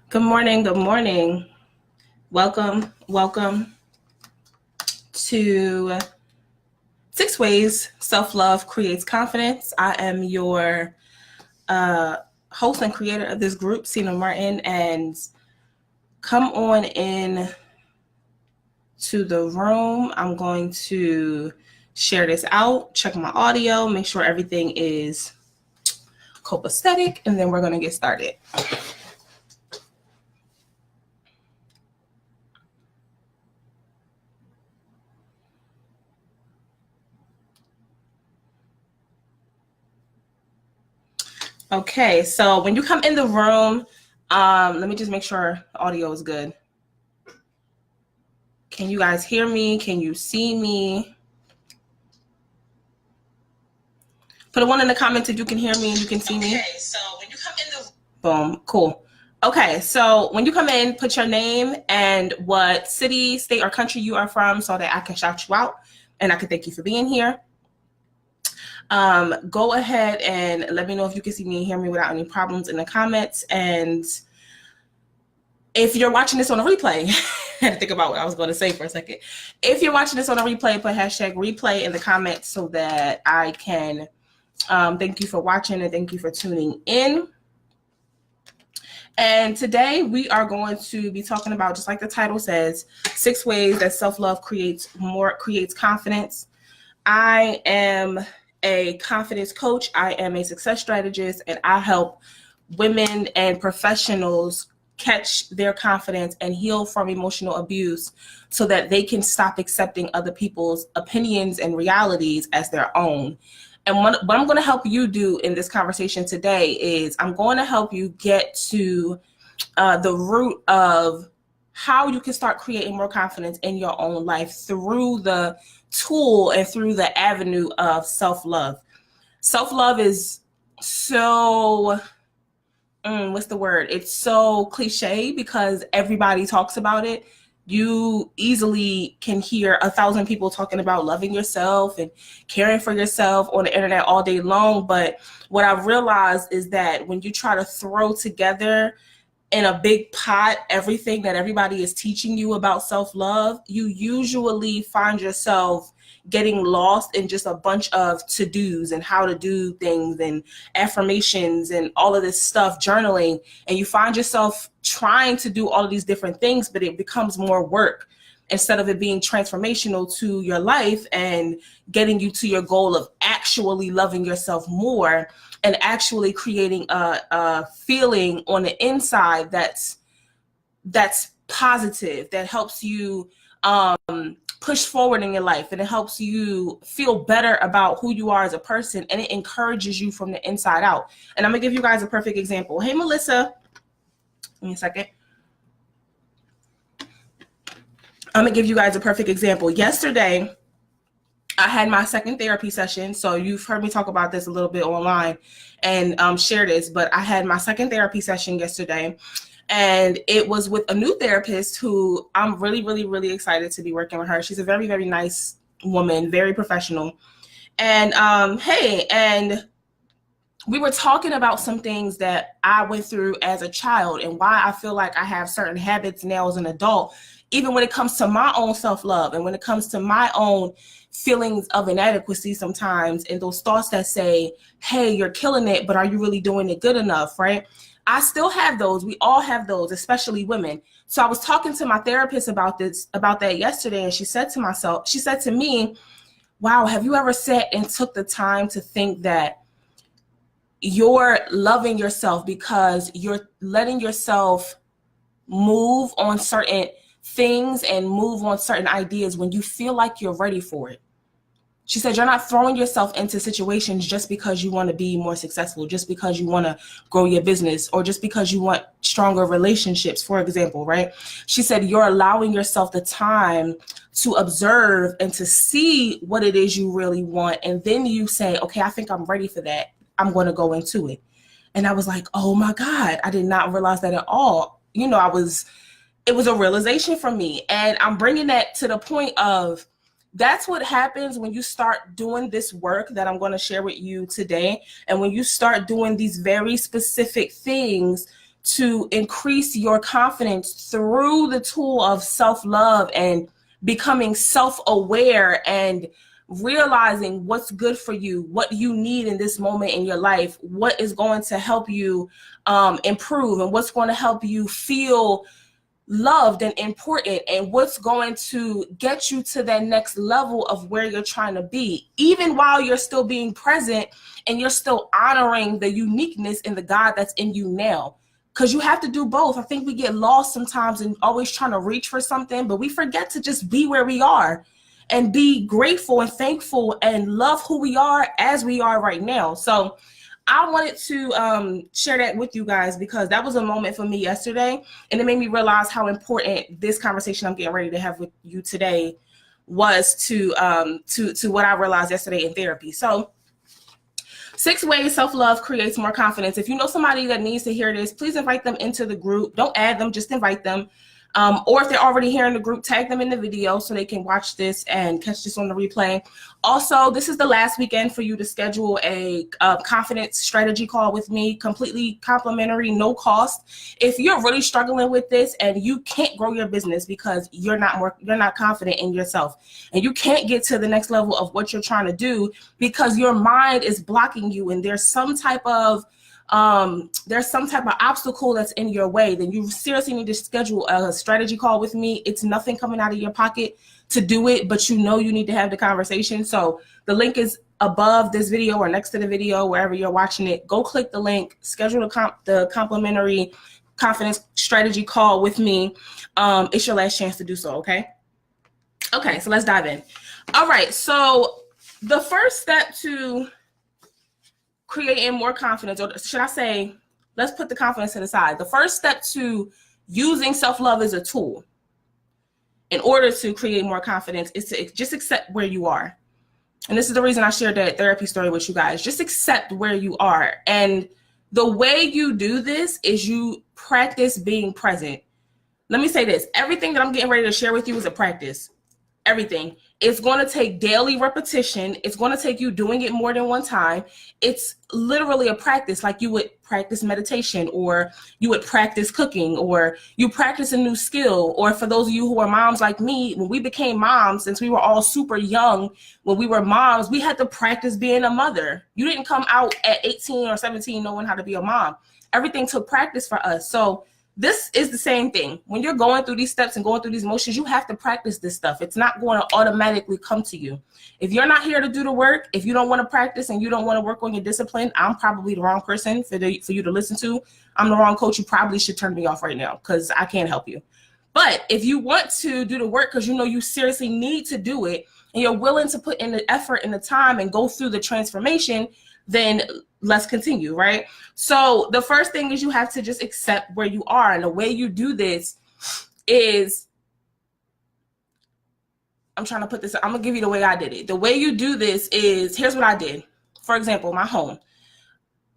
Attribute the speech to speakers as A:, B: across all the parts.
A: Good morning. Good morning. Welcome to Six Ways Self-Love Creates Confidence. I am your host and creator of this group, Sina Martin, and come on in to the room. I'm going to share this out, check my audio, make sure everything is copacetic, and then we're going to get started. Okay, so when you come in the room, let me just make sure the audio is good. Can you guys hear me? Can you see me? Put a one in the comments if you can hear me and you can see me.
B: Okay, so when you come in the
A: Boom, cool. Okay, so when you come in, put your name and what city, state, or country you are from so that I can shout you out and I can thank you for being here. Go ahead and let me know if you can see me and hear me without any problems in the comments. And if you're watching this on a replay, I had to think about what I was going to say for a second. If you're watching this on a replay, put hashtag replay in the comments so that I can thank you for watching and thank you for tuning in. And today we are going to be talking about, just like the title says, 6 ways that self-love creates confidence. I am a confidence coach. I am a success strategist, and I help women and professionals catch their confidence and heal from emotional abuse so that they can stop accepting other people's opinions and realities as their own. And what I'm going to help you do in this conversation today is I'm going to help you get to the root of how you can start creating more confidence in your own life through the tool and through the avenue of self-love. Self-love is so, what's the word? It's so cliche because everybody talks about it. You easily can hear 1,000 people talking about loving yourself and caring for yourself on the internet all day long. But what I've realized is that when you try to throw together in a big pot everything that everybody is teaching you about self-love, you usually find yourself getting lost in just a bunch of to-dos and how to do things and affirmations and all of this stuff, journaling, and you find yourself trying to do all of these different things, but it becomes more work instead of it being transformational to your life and getting you to your goal of actually loving yourself more and actually creating a feeling on the inside that's positive, that helps you push forward in your life, and it helps you feel better about who you are as a person, and it encourages you from the inside out. And I'm gonna give you guys a perfect example. Hey, Melissa, give me a second. I'm gonna give you guys a perfect example. Yesterday, I had my second therapy session. So you've heard me talk about this a little bit online and share this, but I had my second therapy session yesterday, and it was with a new therapist who I'm really, really, really excited to be working with her. She's a very, very nice woman, very professional. And and we were talking about some things that I went through as a child and why I feel like I have certain habits now as an adult, even when it comes to my own self-love and when it comes to my own feelings of inadequacy sometimes, and those thoughts that say, hey, you're killing it, but are you really doing it good enough, right? I still have those. We all have those, especially women. So I was talking to my therapist about that yesterday, and she said to me, wow, have you ever sat and took the time to think that you're loving yourself because you're letting yourself move on certain things and move on certain ideas when you feel like you're ready for it? She said, you're not throwing yourself into situations just because you want to be more successful, just because you want to grow your business, or just because you want stronger relationships, for example, right? She said, you're allowing yourself the time to observe and to see what it is you really want. And then you say, okay, I think I'm ready for that. I'm going to go into it. And I was like, oh my God, I did not realize that at all. You know, it was a realization for me. And I'm bringing that to the point of, that's what happens when you start doing this work that I'm going to share with you today. And when you start doing these very specific things to increase your confidence through the tool of self-love and becoming self-aware and realizing what's good for you, what you need in this moment in your life, what is going to help you improve, and what's going to help you feel loved and important, and what's going to get you to that next level of where you're trying to be, even while you're still being present and you're still honoring the uniqueness in the God that's in you now. Because you have to do both. I think we get lost sometimes in always trying to reach for something, but we forget to just be where we are and be grateful and thankful and love who we are as we are right now. So I wanted to share that with you guys because that was a moment for me yesterday, and it made me realize how important this conversation I'm getting ready to have with you today was to what I realized yesterday in therapy. So 6 ways self-love creates more confidence. If you know somebody that needs to hear this, please invite them into the group. Don't add them, just invite them. Or if they're already here in the group, tag them in the video so they can watch this and catch this on the replay. Also, this is the last weekend for you to schedule a confidence strategy call with me, completely complimentary, no cost. If you're really struggling with this and you can't grow your business because you're not confident in yourself, and you can't get to the next level of what you're trying to do because your mind is blocking you, and there's some type of obstacle that's in your way, then you seriously need to schedule a strategy call with me. It's nothing coming out of your pocket to do it, but you know you need to have the conversation. So the link is above this video or next to the video, wherever you're watching it. Go click the link, schedule the complimentary confidence strategy call with me. It's your last chance to do so, okay? Okay, so let's dive in. All right, so the first step to creating more confidence, or should I say, let's put the confidence to the side. The first step to using self-love as a tool in order to create more confidence is to just accept where you are. And this is the reason I shared that therapy story with you guys. Just accept where you are. And the way you do this is you practice being present. Let me say this. Everything that I'm getting ready to share with you is a practice. Everything. It's going to take daily repetition. It's going to take you doing it more than one time. It's literally a practice, like you would practice meditation, or you would practice cooking, or you practice a new skill. Or for those of you who are moms like me, when we became moms, since we were all super young, when we were moms, we had to practice being a mother. You didn't come out at 18 or 17 knowing how to be a mom. Everything took practice for us. So this is the same thing. When you're going through these steps and going through these motions, you have to practice this stuff. It's not going to automatically come to you. If you're not here to do the work, if you don't want to practice and you don't want to work on your discipline, I'm probably the wrong person for you to listen to. I'm the wrong coach. You probably should turn me off right now because I can't help you. But if you want to do the work because you know you seriously need to do it and you're willing to put in the effort and the time and go through the transformation, then let's continue, right? So the first thing is you have to just accept where you are. And the way you do this is, I'm trying to put this, I'm gonna give you the way I did it. The way you do this is, here's what I did. For example, my home.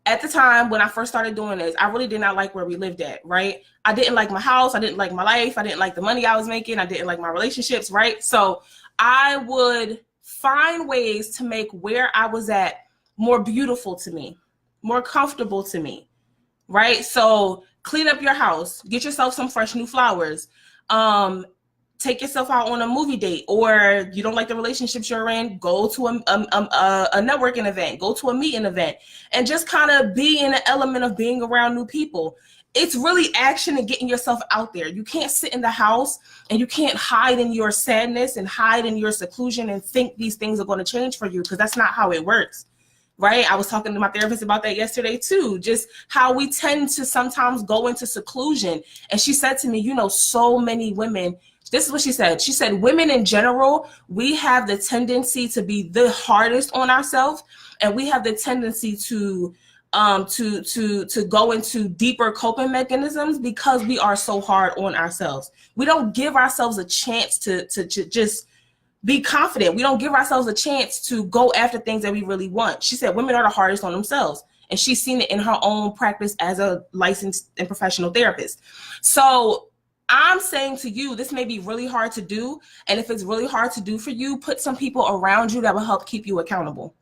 A: At the time when I first started doing this, I really did not like where we lived at, right? I didn't like my house. I didn't like my life. I didn't like the money I was making. I didn't like my relationships, right? So I would find ways to make where I was at more beautiful to me, more comfortable to me, right? So clean up your house, get yourself some fresh new flowers, take yourself out on a movie date, or you don't like the relationships you're in, go to a networking event, go to a meeting event, and just kind of be in the element of being around new people. It's really action and getting yourself out there. You can't sit in the house and you can't hide in your sadness and hide in your seclusion and think these things are going to change for you, because that's not how it works. Right? I was talking to my therapist about that yesterday too, just how we tend to sometimes go into seclusion. And she said to me, you know, so many women, this is what she said. She said, women in general, we have the tendency to be the hardest on ourselves. And we have the tendency to go into deeper coping mechanisms because we are so hard on ourselves. We don't give ourselves a chance to just be confident. We don't give ourselves a chance to go after things that we really want. She said women are the hardest on themselves. And she's seen it in her own practice as a licensed and professional therapist. So I'm saying to you, this may be really hard to do. And if it's really hard to do for you, put some people around you that will help keep you accountable.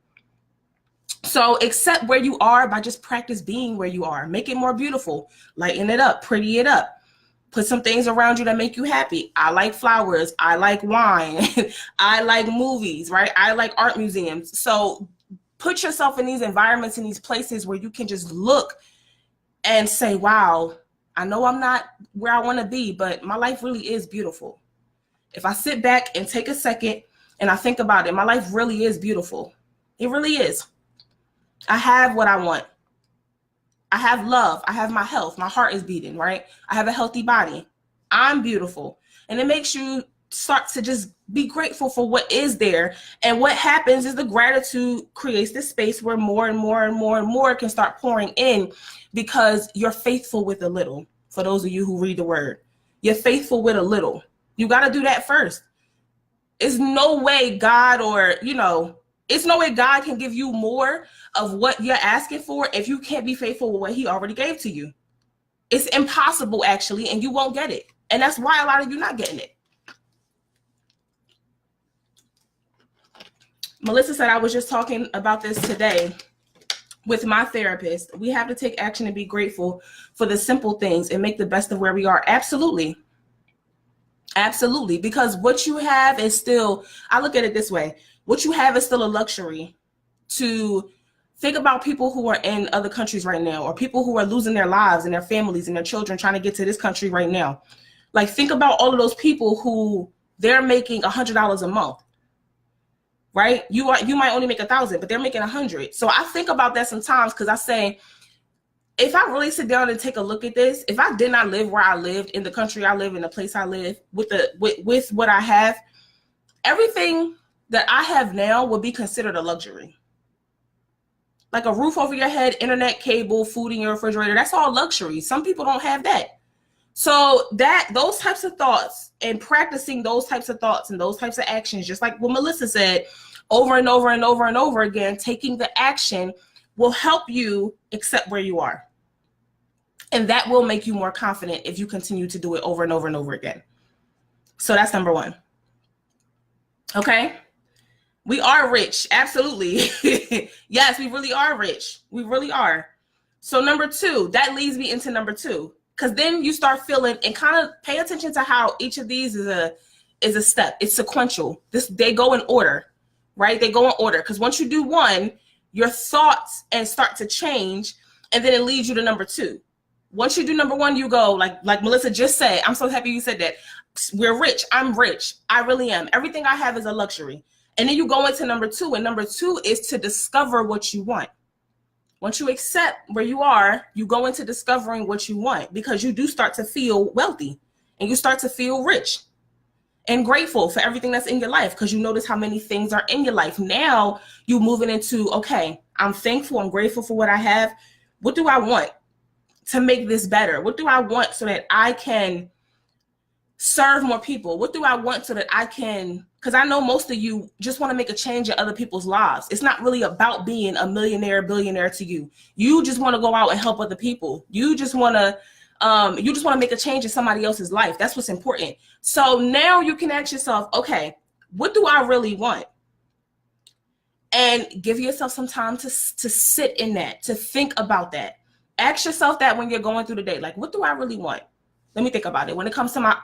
A: So accept where you are by just practice being where you are. Make it more beautiful. Lighten it up. Pretty it up. Put some things around you that make you happy. I like flowers. I like wine. I like movies, right? I like art museums. So put yourself in these environments, in these places where you can just look and say, wow, I know I'm not where I want to be, but my life really is beautiful. If I sit back and take a second and I think about it, my life really is beautiful. It really is. I have what I want. I have love. I have my health. My heart is beating, right? I have a healthy body. I'm beautiful. And it makes you start to just be grateful for what is there. And what happens is the gratitude creates this space where more and more and more and more can start pouring in, because you're faithful with a little. For those of you who read the word, you're faithful with a little. You got to do that first. It's no way God it's no way God can give you more of what you're asking for if you can't be faithful with what he already gave to you. It's impossible, actually, and you won't get it. And that's why a lot of you not getting it. Melissa said, I was just talking about this today with my therapist. We have to take action and be grateful for the simple things and make the best of where we are. Absolutely. Absolutely. Because what you have is still, I look at it this way. What you have is still a luxury. To think about people who are in other countries right now, or people who are losing their lives and their families and their children trying to get to this country right now. Like, think about all of those people who they're making $100 a month, right? You might only make 1,000, but they're making 100. So I think about that sometimes, because I say, if I really sit down and take a look at this, if I did not live where I lived, in the country I live, in the place I live, with what I have, everything that I have now would be considered a luxury. Like a roof over your head, internet, cable, food in your refrigerator, that's all luxury. Some people don't have that. So those types of thoughts, and practicing those types of thoughts and those types of actions, just like what Melissa said, over and over and over and over again, taking the action will help you accept where you are. And that will make you more confident if you continue to do it over and over and over again. So that's number one. Okay. We are rich. Absolutely. Yes, we really are rich. We really are. So number two, that leads me into number two, because then you start feeling, and kind of pay attention to how each of these is a step. It's sequential. They go in order, right? They go in order, because once you do one, your thoughts and start to change, and then it leads you to number two. Once you do number one, you go like Melissa just said. I'm so happy you said that. We're rich. I'm rich. I really am. Everything I have is a luxury. And then you go into number two, and number two is to discover what you want. Once you accept where you are, you go into discovering what you want, because you do start to feel wealthy, and you start to feel rich and grateful for everything that's in your life, because you notice how many things are in your life. Now you moving into, okay, I'm thankful, I'm grateful for what I have. What do I want to make this better? What do I want so that I can serve more people? What do I want so that I can, because I know most of you just want to make a change in other people's lives. It's not really about being a millionaire, billionaire to you. You just want to go out and help other people. You just want to make a change in somebody else's life. That's what's important. So now you can ask yourself, okay, what do I really want? And give yourself some time to sit in that, to think about that. Ask yourself that when you're going through the day, like, what do I really want? Let me think about it. When it comes to my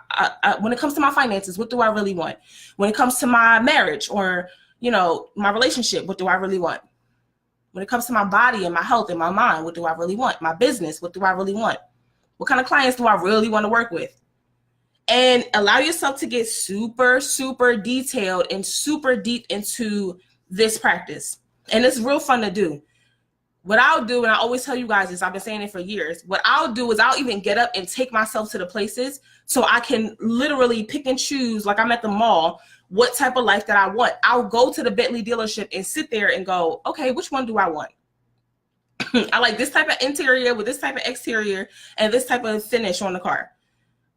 A: finances, what do I really want? When it comes to my marriage, or, my relationship, what do I really want? When it comes to my body and my health and my mind, what do I really want? My business, what do I really want? What kind of clients do I really want to work with? And allow yourself to get super, super detailed and super deep into this practice. And it's real fun to do. What I'll do, and I always tell you guys this, I've been saying it for years, what I'll do is I'll even get up and take myself to the places so I can literally pick and choose, like I'm at the mall, what type of life that I want. I'll go to the Bentley dealership and sit there and go, okay, which one do I want? I like this type of interior with this type of exterior and this type of finish on the car,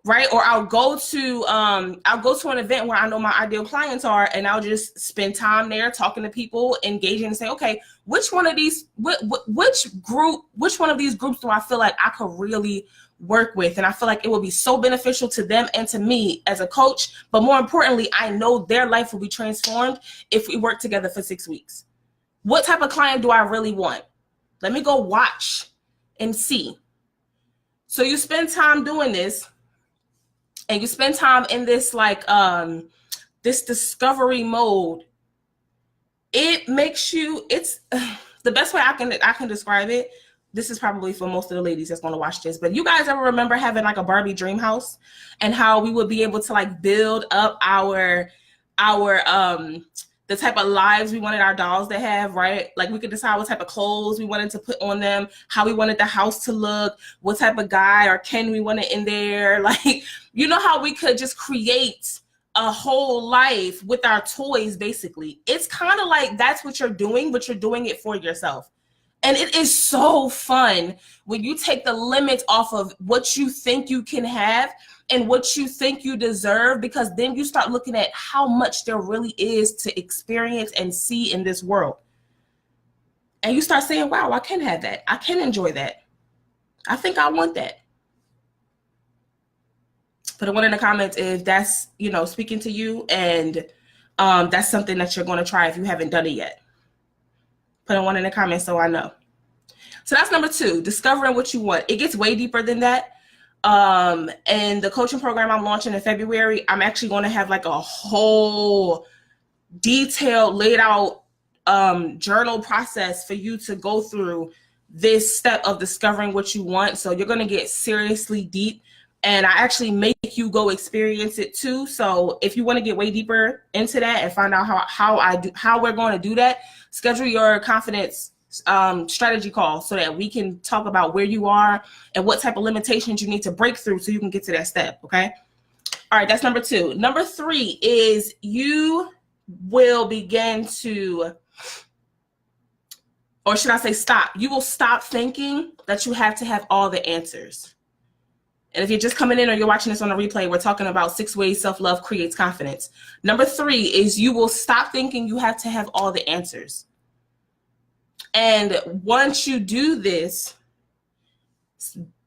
A: right? Or I'll go to an event where I know my ideal clients are, and I'll just spend time there talking to people, engaging, and say, okay, which one of these groups do I feel like I could really work with? And I feel like it will be so beneficial to them and to me as a coach. But more importantly, I know their life will be transformed if we work together for 6 weeks. What type of client do I really want? Let me go watch and see. So you spend time doing this, and you spend time in this like this discovery mode. It makes you, it's the best way I can describe it. This is probably for most of the ladies that's going to watch this, but you guys ever remember having like a Barbie dream house and how we would be able to like build up our the type of lives we wanted our dolls to have, right? Like we could decide what type of clothes we wanted to put on them, how we wanted the house to look, what type of guy or Ken we wanted in there. Like, you know how we could just create a whole life with our toys, basically. It's kind of like that's what you're doing, but you're doing it for yourself. And it is so fun when you take the limits off of what you think you can have and what you think you deserve, because then you start looking at how much there really is to experience and see in this world. And you start saying, wow, I can have that. I can enjoy that. I think I want that. Put a one in the comments if that's, you know, speaking to you, and that's something that you're going to try if you haven't done it yet. Put a one in the comments so I know. So that's number 2, discovering what you want. It gets way deeper than that. And the coaching program I'm launching in February, I'm actually going to have like a whole detailed, laid out journal process for you to go through this step of discovering what you want. So you're going to get seriously deep, and I actually make you go experience it too. So if you want to get way deeper into that and find out how we're going to do that, schedule your confidence strategy call so that we can talk about where you are and what type of limitations you need to break through so you can get to that step. Okay. All right. That's number 2. Number 3 is you will begin to, or should I say stop? You will stop thinking that you have to have all the answers. And if you're just coming in or you're watching this on a replay, we're talking about 6 ways self-love creates confidence. Number 3 is you will stop thinking you have to have all the answers. And once you do this,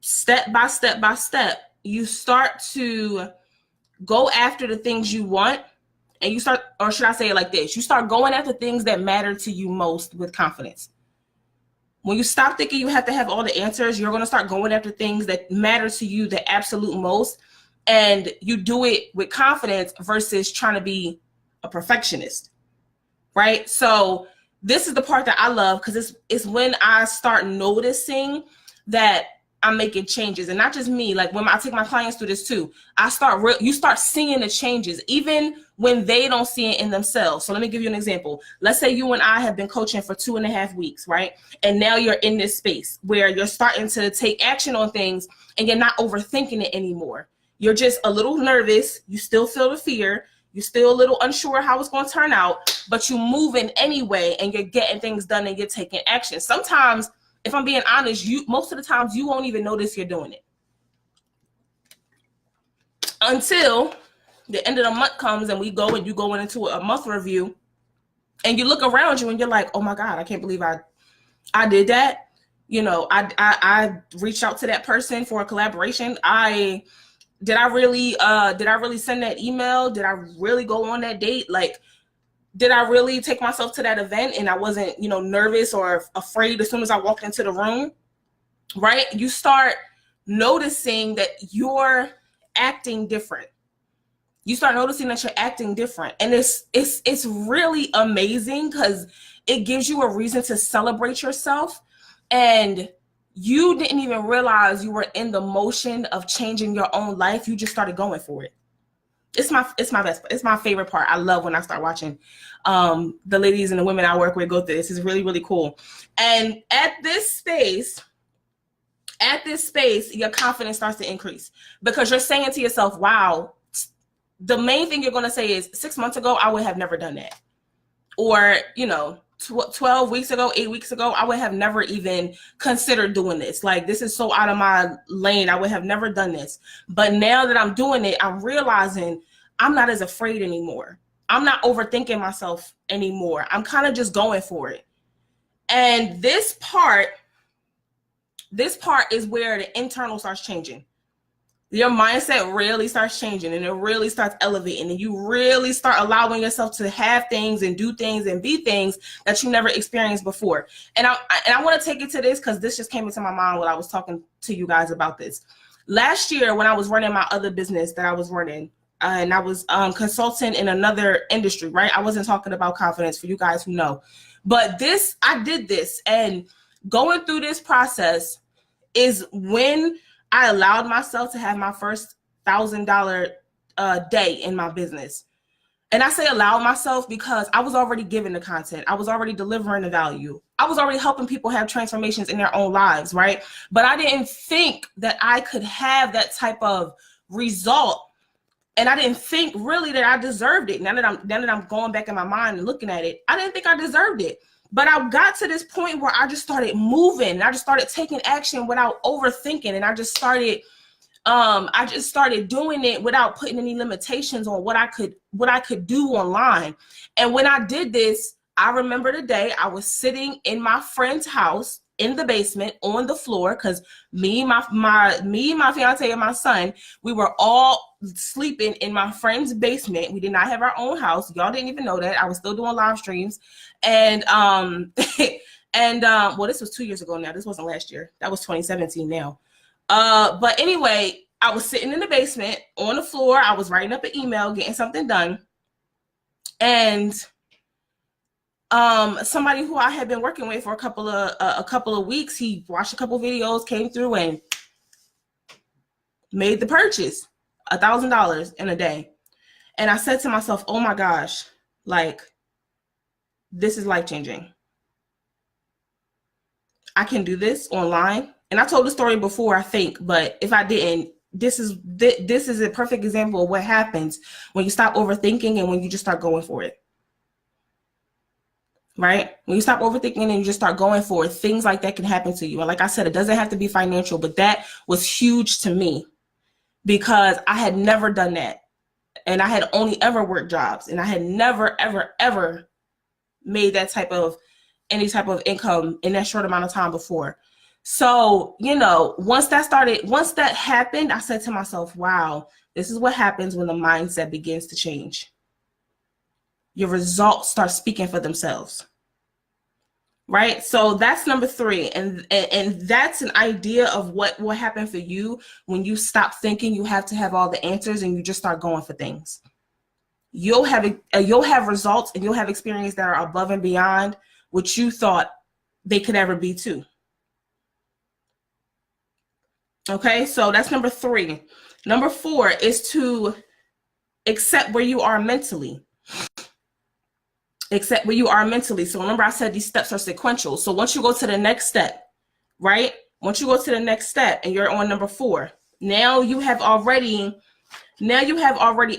A: step by step by step, you start to go after the things you want, and you start, or should I say it like this, you start going after things that matter to you most with confidence. When you stop thinking you have to have all the answers, you're going to start going after things that matter to you the absolute most, and you do it with confidence versus trying to be a perfectionist, right? So this is the part that I love, because it's when I start noticing that I'm making changes, and not just me. Like when I take my clients through this too, you start seeing the changes even when they don't see it in themselves. So let me give you an example. Let's say you and I have been coaching for 2.5 weeks, right? And now you're in this space where you're starting to take action on things, and you're not overthinking it anymore. You're just a little nervous. You still feel the fear. You're still a little unsure how it's going to turn out, but you're moving anyway, and you're getting things done, and you're taking action. Sometimes, if I'm being honest, most of the times you won't even notice you're doing it until the end of the month comes and you go into a month review, and you look around you and you're like, oh my God, I can't believe I did that. You know, I reached out to that person for a collaboration. Did I really send that email? Did I really go on that date? Like, did I really take myself to that event and I wasn't, you know, nervous or afraid as soon as I walked into the room, right? You start noticing that you're acting different. You start noticing that you're acting different. And it's really amazing, because it gives you a reason to celebrate yourself. And you didn't even realize you were in the motion of changing your own life. You just started going for it. It's my best. It's my favorite part. I love when I start watching the ladies and the women I work with go through this. It's really, really cool. And at this space, your confidence starts to increase, because you're saying to yourself, wow, the main thing you're going to say is 6 months ago, I would have never done that. Or, you know, 12 weeks ago, 8 weeks ago, I would have never even considered doing this. Like, this is so out of my lane. I would have never done this. But now that I'm doing it, I'm realizing I'm not as afraid anymore. I'm not overthinking myself anymore. I'm kind of just going for it. And this part is where the internal starts changing. your mindset really starts changing and it really starts elevating, and you really start allowing yourself to have things and do things and be things that you never experienced before. And I want to take it to this because this just came into my mind while I was talking to you guys about this. Last year, when I was running my other business that I was running, and I was consulting in another industry, right? I wasn't talking about confidence for you guys who know. But I did this, and going through this process is when I allowed myself to have my first $1,000 day in my business. And I say allow myself because I was already giving the content. I was already delivering the value. I was already helping people have transformations in their own lives, right? But I didn't think that I could have that type of result. And I didn't think really that I deserved it. Now that I'm going back in my mind and looking at it, I didn't think I deserved it. But I got to this point where I just started moving. I just started taking action without overthinking. And I just started doing it without putting any limitations on what I could do online. And when I did this, I remember the day I was sitting in my friend's house in the basement on the floor, because me, my fiance, and my son, we were all sleeping in my friend's basement. We did not have our own house. Y'all didn't even know that. I was still doing live streams. And well, this was 2 years ago now. This wasn't last year. That was 2017 now. But anyway, I was sitting in the basement on the floor. I was writing up an email, getting something done. And somebody who I had been working with for a couple of weeks, he watched a couple videos, came through and made the purchase, $1,000 in a day. And I said to myself, oh my gosh, like, this is life-changing. I can do this online. And I told the story before, I think, but if I didn't, this is a perfect example of what happens when you stop overthinking and when you just start going for it. Right? When you stop overthinking and you just start going for it, things like that can happen to you. And like I said, it doesn't have to be financial, but that was huge to me because I had never done that. And I had only ever worked jobs, and I had never, ever, ever made that any type of income in that short amount of time before. So, once that happened, I said to myself, wow, this is what happens when the mindset begins to change. Your results start speaking for themselves, right? So that's number 3. And that's an idea of what will happen for you when you stop thinking you have to have all the answers and you just start going for things. You'll have results and you'll have experience that are above and beyond what you thought they could ever be too. Okay, so that's number 3. Number 4 is to accept where you are mentally. Accept where you are mentally. So remember, I said these steps are sequential. So once you go to the next step, right? Once you go to the next step and you're on number 4, now you have already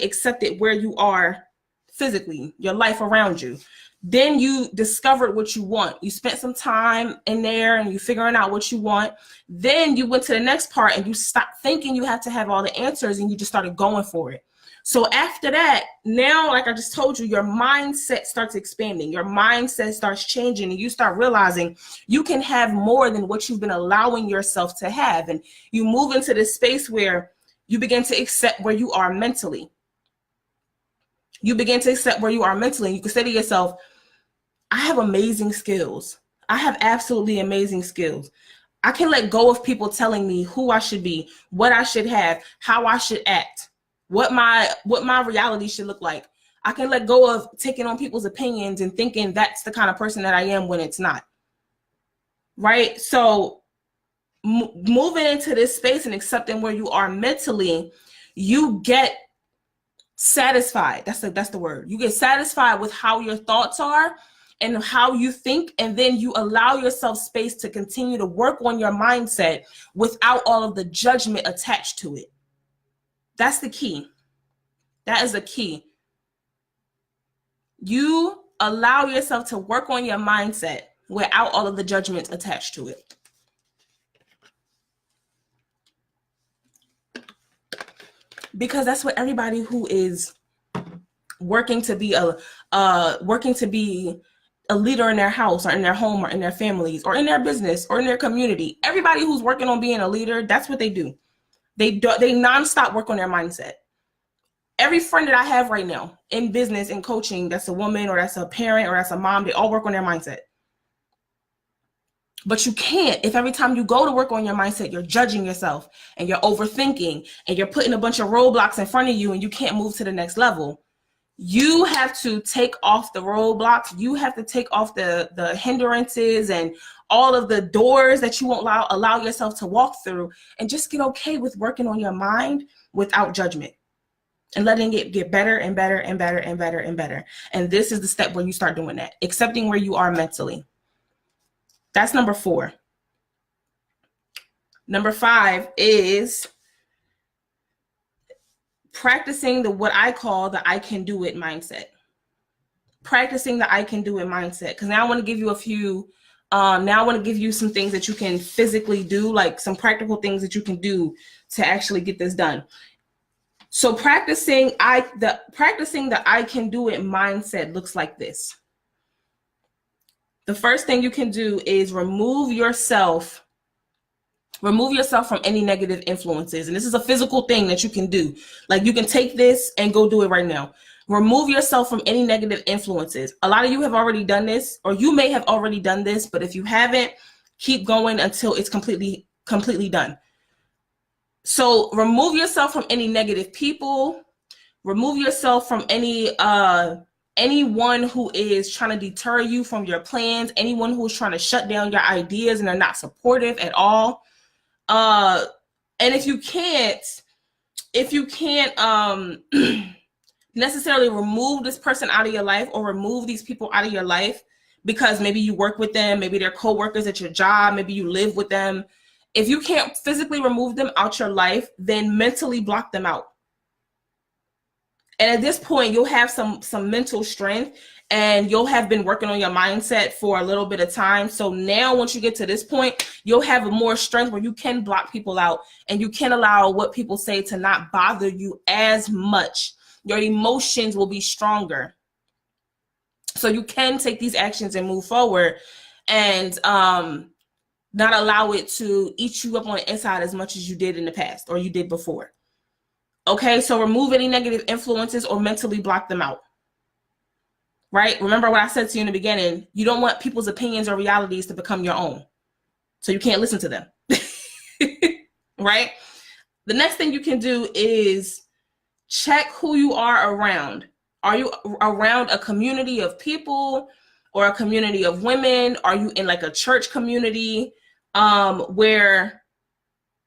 A: accepted where you are physically, your life around you. Then you discovered what you want. You spent some time in there and you figuring out what you want. Then you went to the next part and you stopped thinking you had to have all the answers and you just started going for it. So after that, now, like I just told you, your mindset starts expanding. Your mindset starts changing and you start realizing you can have more than what you've been allowing yourself to have. And you move into this space where you begin to accept where you are mentally. You begin to accept where you are mentally. You can say to yourself, I have amazing skills. I have absolutely amazing skills. I can let go of people telling me who I should be, what I should have, how I should act, what my reality should look like. I can let go of taking on people's opinions and thinking that's the kind of person that I am when it's not. Right? So moving into this space and accepting where you are mentally, you get satisfied. That's the word. You get satisfied with how your thoughts are and how you think, and then you allow yourself space to continue to work on your mindset without all of the judgment attached to it. That's the key. That is the key. You allow yourself to work on your mindset without all of the judgments attached to it. Because that's what everybody who is working to be a leader in their house or in their home or in their families or in their business or in their community, everybody who's working on being a leader, that's what they do. They nonstop work on their mindset. Every friend that I have right now in business and coaching, that's a woman or that's a parent or that's a mom, they all work on their mindset. But you can't if every time you go to work on your mindset, you're judging yourself and you're overthinking and you're putting a bunch of roadblocks in front of you and you can't move to the next level. You have to take off the roadblocks. You have to take off the hindrances and all of the doors that you won't allow yourself to walk through, and just get okay with working on your mind without judgment and letting it get better and better and better and better and better. And this is the step where you start doing that, accepting where you are mentally. That's number 4. Number 5 is practicing what I call the I can do it mindset. Practicing the I can do it mindset. Because now I want to give you a few, now I want to give you some things that you can physically do, like some practical things that you can do to actually get this done. So practicing the I can do it mindset looks like this. The first thing you can do is remove yourself from any negative influences. And this is a physical thing that you can do. Like, you can take this and go do it right now. Remove yourself from any negative influences. A lot of you have already done this, or you may have already done this, but if you haven't, keep going until it's completely done. So remove yourself from any negative people. Remove yourself from anyone who is trying to deter you from your plans, anyone who is trying to shut down your ideas and are not supportive at all. And if you can't necessarily remove this person out of your life or remove these people out of your life because maybe you work with them, maybe they're coworkers at your job, maybe you live with them. If you can't physically remove them out your life, then mentally block them out. And at this point, you'll have some mental strength and you'll have been working on your mindset for a little bit of time. So now once you get to this point, you'll have more strength where you can block people out and you can allow what people say to not bother you as much. Your emotions will be stronger. So you can take these actions and move forward and not allow it to eat you up on the inside as much as you did in the past or you did before. Okay, so remove any negative influences or mentally block them out. Right? Remember what I said to you in the beginning. You don't want people's opinions or realities to become your own. So you can't listen to them. Right? The next thing you can do is check who you are around. Are you around a community of people or a community of women? Are you in like a church community where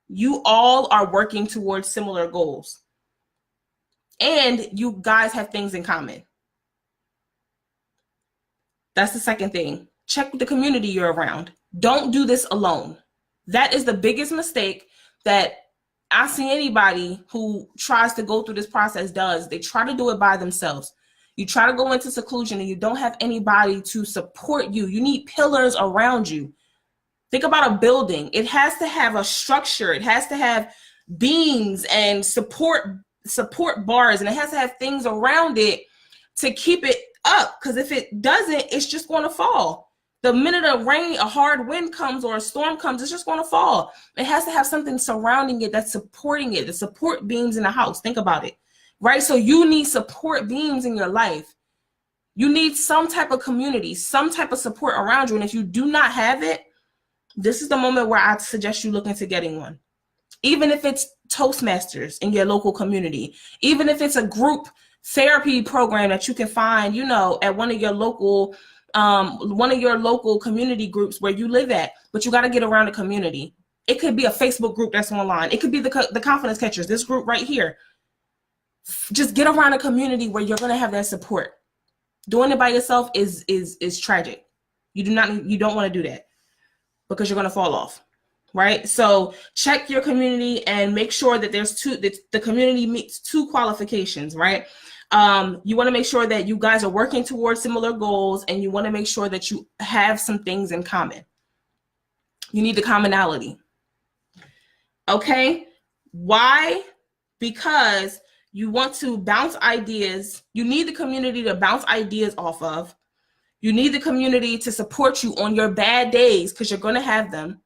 A: you all are working towards similar goals? And you guys have things in common. That's the second thing. Check the community you're around. Don't do this alone. That is the biggest mistake that I see anybody who tries to go through this process does. They try to do it by themselves. You try to go into seclusion and you don't have anybody to support you. You need pillars around you. Think about a building. It has to have a structure. It has to have beams and support bars, and it has to have things around it to keep it up, because if it doesn't, it's just going to fall. The minute a hard wind comes or a storm comes, it's just going to fall. It has to have something surrounding it that's supporting it, the support beams in the house. Think about it, right? So you need support beams in your life. You need some type of community, some type of support around you. And if you do not have it, this is the moment where I suggest you look into getting one. Even if it's Toastmasters in your local community, even if it's a group therapy program that you can find, at one of your local community groups where you live at, but you got to get around a community. It could be a Facebook group that's online. It could be the Confidence Catchers, this group right here. Just get around a community where you're going to have that support. Doing it by yourself is tragic. You don't want to do that because you're going to fall off. Right? So check your community and make sure that the community meets 2 qualifications, right? You want to make sure that you guys are working towards similar goals, and you want to make sure that you have some things in common. You need the commonality. Okay? Why? Because you want to bounce ideas. You need the community to bounce ideas off of. You need the community to support you on your bad days, because you're going to have them.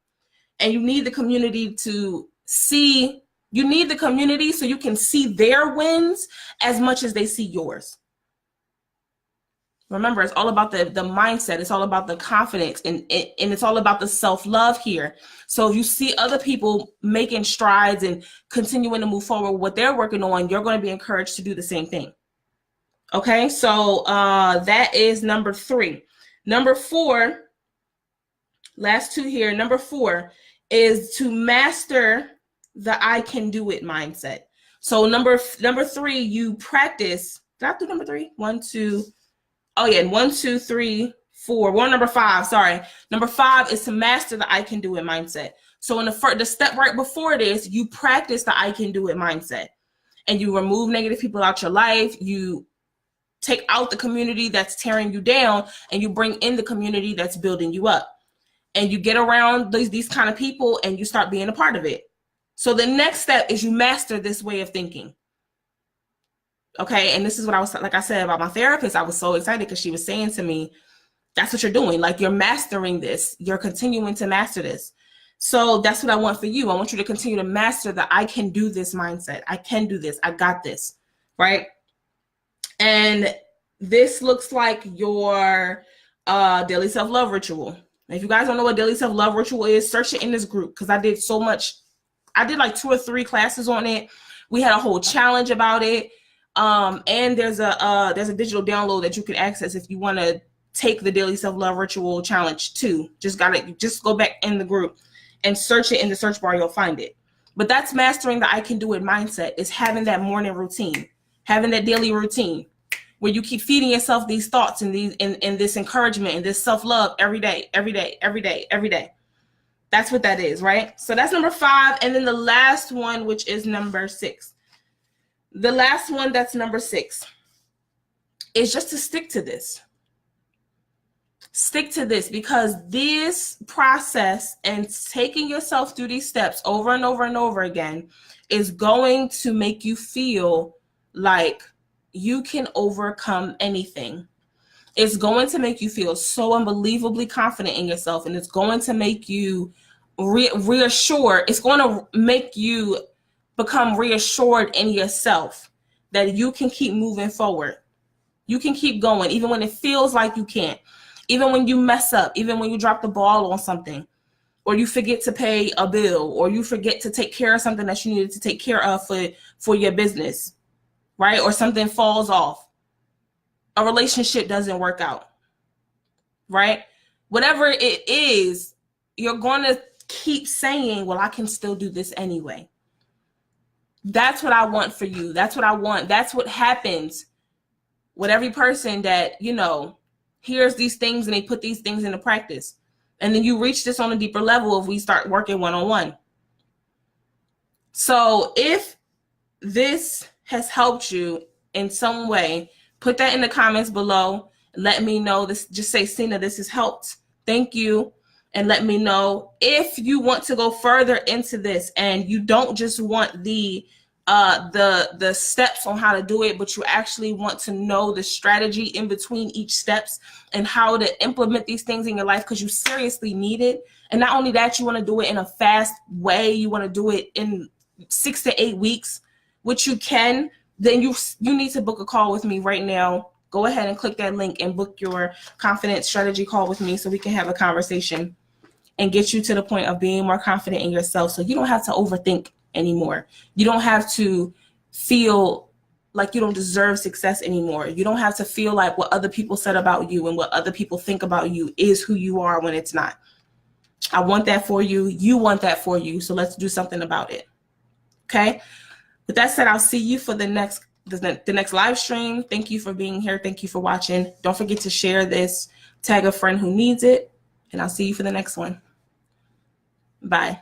A: And you need the community to see You need the community so you can see their wins as much as they see yours. Remember, it's all about the mindset. It's all about the confidence, and it's all about the self-love here. So if you see other people making strides and continuing to move forward with what they're working on, you're going to be encouraged to do the same thing. Okay, so that is number 3. Number 4, last 2 here. Number 4 is to master the I can do it mindset. So number 3, you practice. Did I do number 3? 1, 2. Oh yeah, 1, 2, 3, 4. Well, number 5. Sorry, number 5 is to master the I can do it mindset. So in the step right before this, you practice the I can do it mindset, and you remove negative people out your life. You take out the community that's tearing you down, and you bring in the community that's building you up. And you get around these kind of people, and you start being a part of it. So the next step is you master this way of thinking. Okay, and this is what I was, like I said about my therapist, I was so excited because she was saying to me, that's what you're doing. Like, you're mastering this. You're continuing to master this. So that's what I want for you. I want you to continue to master the I can do this mindset. I can do this. I got this, right? And this looks like your daily self-love ritual. And if you guys don't know what daily self-love ritual is, search it in this group, because I did so much. I did like 2 or 3 classes on it. We had a whole challenge about it. And there's a digital download that you can access if you want to take the daily self-love ritual challenge too. Just go back in the group and search it in the search bar. You'll find it. But that's mastering the I can do it mindset, is having that morning routine, having that daily routine where you keep feeding yourself these thoughts and this encouragement and this self-love every day, every day, every day, every day. That's what that is, right? So that's number 5. And then the last one, which is number 6. The last one, that's number 6, is just to stick to this. Stick to this, because this process and taking yourself through these steps over and over and over again is going to make you feel like you can overcome anything. It's going to make you feel so unbelievably confident in yourself, and it's going to make you reassured. It's going to make you become reassured in yourself that you can keep moving forward. You can keep going, even when it feels like you can't, even when you mess up, even when you drop the ball on something, or you forget to pay a bill, or you forget to take care of something that you needed to take care of for your business, right? Or something falls off. A relationship doesn't work out, right? Whatever it is, you're going to keep saying, well, I can still do this anyway. That's what I want for you. That's what I want. That's what happens with every person that, hears these things and they put these things into practice. And then you reach this on a deeper level if we start working one-on-one. So if this has helped you in some way, put that in the comments below. Let me know. Just say, Cena, this has helped. Thank you. And let me know if you want to go further into this and you don't just want the steps on how to do it, but you actually want to know the strategy in between each steps and how to implement these things in your life, because you seriously need it. And not only that, you want to do it in a fast way. You want to do it in 6 to 8 weeks, which you can. Then you need to book a call with me right now. Go ahead and click that link and book your confidence strategy call with me so we can have a conversation and get you to the point of being more confident in yourself, so you don't have to overthink anymore. You don't have to feel like you don't deserve success anymore. You don't have to feel like what other people said about you and what other people think about you is who you are when it's not. I want that for you. You want that for you. So let's do something about it. Okay. With that said, I'll see you for the next live stream. Thank you for being here. Thank you for watching. Don't forget to share this, tag a friend who needs it, and I'll see you for the next one. Bye.